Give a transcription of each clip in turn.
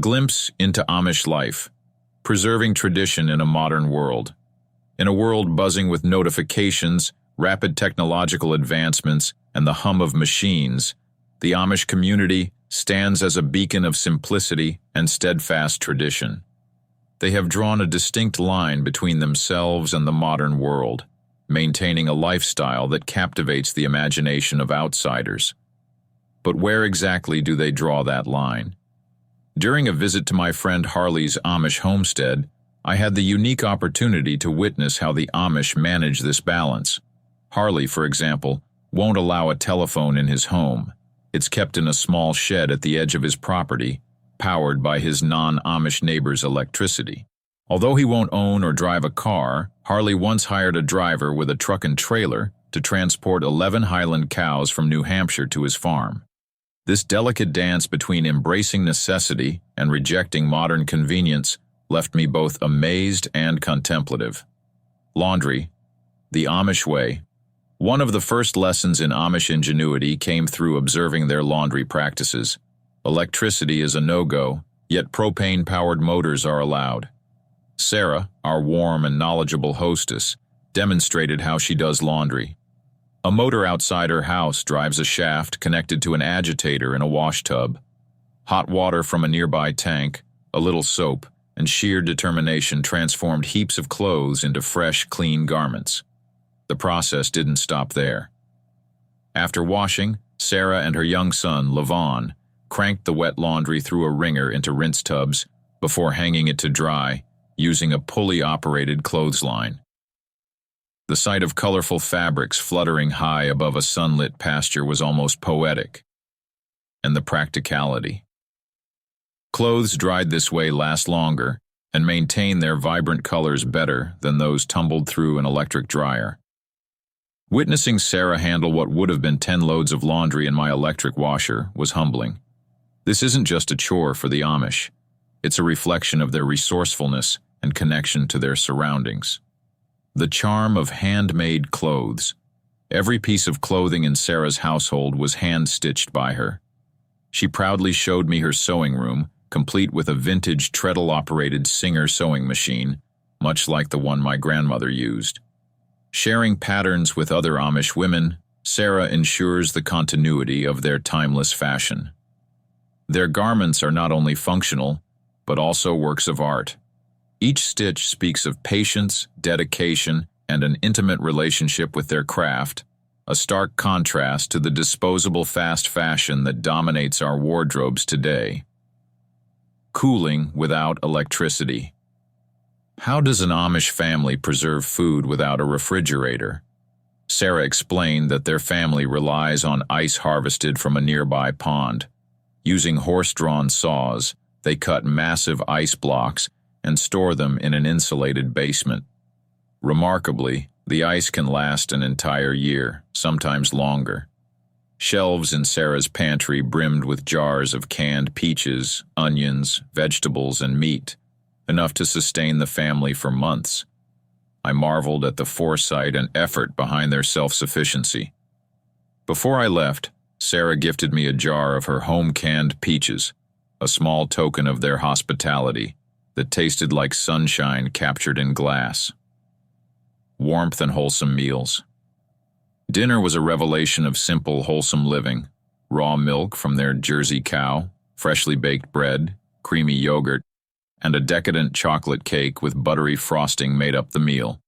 glimpse into Amish life, preserving tradition in a modern world. In a world buzzing with notifications, rapid technological advancements, and the hum of machines, the Amish community stands as a beacon of simplicity and steadfast tradition. They have drawn a distinct line between themselves and the modern world, maintaining a lifestyle that captivates the imagination of outsiders. But where exactly do they draw that line? During a visit to my friend Harley's Amish homestead, I had the unique opportunity to witness how the Amish manage this balance. Harley, for example, won't allow a telephone in his home. It's kept in a small shed at the edge of his property, powered by his non-Amish neighbor's electricity. Although he won't own or drive a car, Harley once hired a driver with a truck and trailer to transport 11 Highland cows from New Hampshire to his farm. This delicate dance between embracing necessity and rejecting modern convenience left me both amazed and contemplative. Laundry, the Amish way. One of the first lessons in Amish ingenuity came through observing their laundry practices. Electricity is a no-go, yet propane-powered motors are allowed. Sarah, our warm and knowledgeable hostess, demonstrated how she does laundry. A motor outside her house drives a shaft connected to an agitator in a wash tub. Hot water from a nearby tank, a little soap, and sheer determination transformed heaps of clothes into fresh, clean garments. The process didn't stop there. After washing, Sarah and her young son, Levon, cranked the wet laundry through a wringer into rinse tubs before hanging it to dry using a pulley-operated clothesline. The sight of colorful fabrics fluttering high above a sunlit pasture was almost poetic. And the practicality. Clothes dried this way last longer and maintain their vibrant colors better than those tumbled through an electric dryer. Witnessing Sarah handle what would have been 10 loads of laundry in my electric washer was humbling. This isn't just a chore for the Amish. It's a reflection of their resourcefulness and connection to their surroundings. The charm of handmade clothes. Every piece of clothing in Sarah's household was hand-stitched by her. She proudly showed me her sewing room, complete with a vintage treadle-operated Singer sewing machine, much like the one my grandmother used. Sharing patterns with other Amish women, Sarah ensures the continuity of their timeless fashion. Their garments are not only functional, but also works of art. Each stitch speaks of patience, dedication, and an intimate relationship with their craft, a stark contrast to the disposable fast fashion that dominates our wardrobes today. Cooling without electricity. How does an Amish family preserve food without a refrigerator? Sarah explained that their family relies on ice harvested from a nearby pond. Using horse-drawn saws, they cut massive ice blocks and store them in an insulated basement. Remarkably, the ice can last an entire year, sometimes longer. Shelves in Sarah's pantry brimmed with jars of canned peaches, onions, vegetables, and meat, enough to sustain the family for months. I marveled at the foresight and effort behind their self-sufficiency. Before I left, Sarah gifted me a jar of her home-canned peaches, a small token of their hospitality that tasted like sunshine captured in glass. Warmth and wholesome meals. Dinner was a revelation of simple, wholesome living. Raw milk from their Jersey cow, freshly baked bread, creamy yogurt, and a decadent chocolate cake with buttery frosting made up the meal.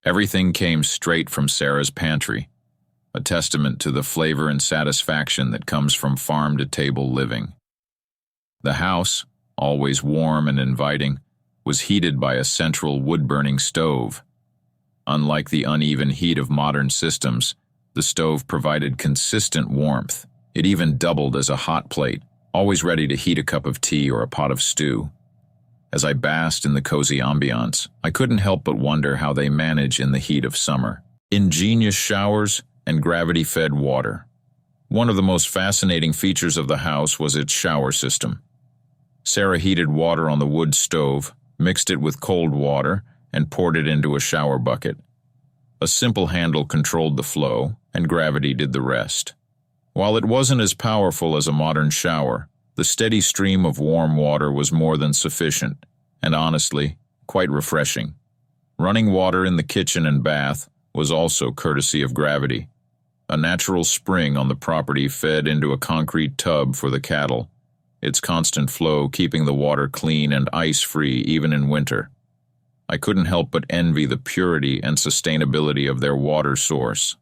Everything came straight from Sarah's pantry, a testament to the flavor and satisfaction that comes from farm-to-table living. The house, always warm and inviting, was heated by a central wood-burning stove. Unlike the uneven heat of modern systems, the stove provided consistent warmth. It even doubled as a hot plate, always ready to heat a cup of tea or a pot of stew. As I basked in the cozy ambiance, I couldn't help but wonder how they manage in the heat of summer. Ingenious showers and gravity-fed water. One of the most fascinating features of the house was its shower system. Sarah heated water on the wood stove, mixed it with cold water, and poured it into a shower bucket. A simple handle controlled the flow, and gravity did the rest. While it wasn't as powerful as a modern shower, The steady stream of warm water was more than sufficient, and honestly, quite refreshing. Running water in the kitchen and bath was also courtesy of gravity. A natural spring on the property fed into a concrete tub for the cattle, its constant flow keeping the water clean and ice-free even in winter. I couldn't help but envy the purity and sustainability of their water source.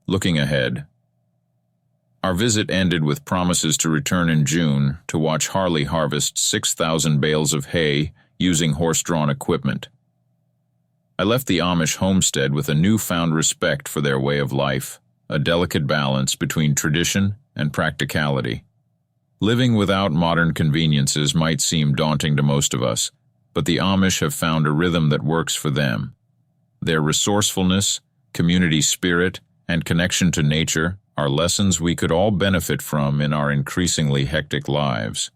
Looking ahead, our visit ended with promises to return in June to watch Harley harvest 6,000 bales of hay using horse-drawn equipment. I left the Amish homestead with a newfound respect for their way of life, a delicate balance between tradition and practicality. Living without modern conveniences might seem daunting to most of us, but the Amish have found a rhythm that works for them. Their resourcefulness, community spirit, and connection to nature are lessons we could all benefit from in our increasingly hectic lives.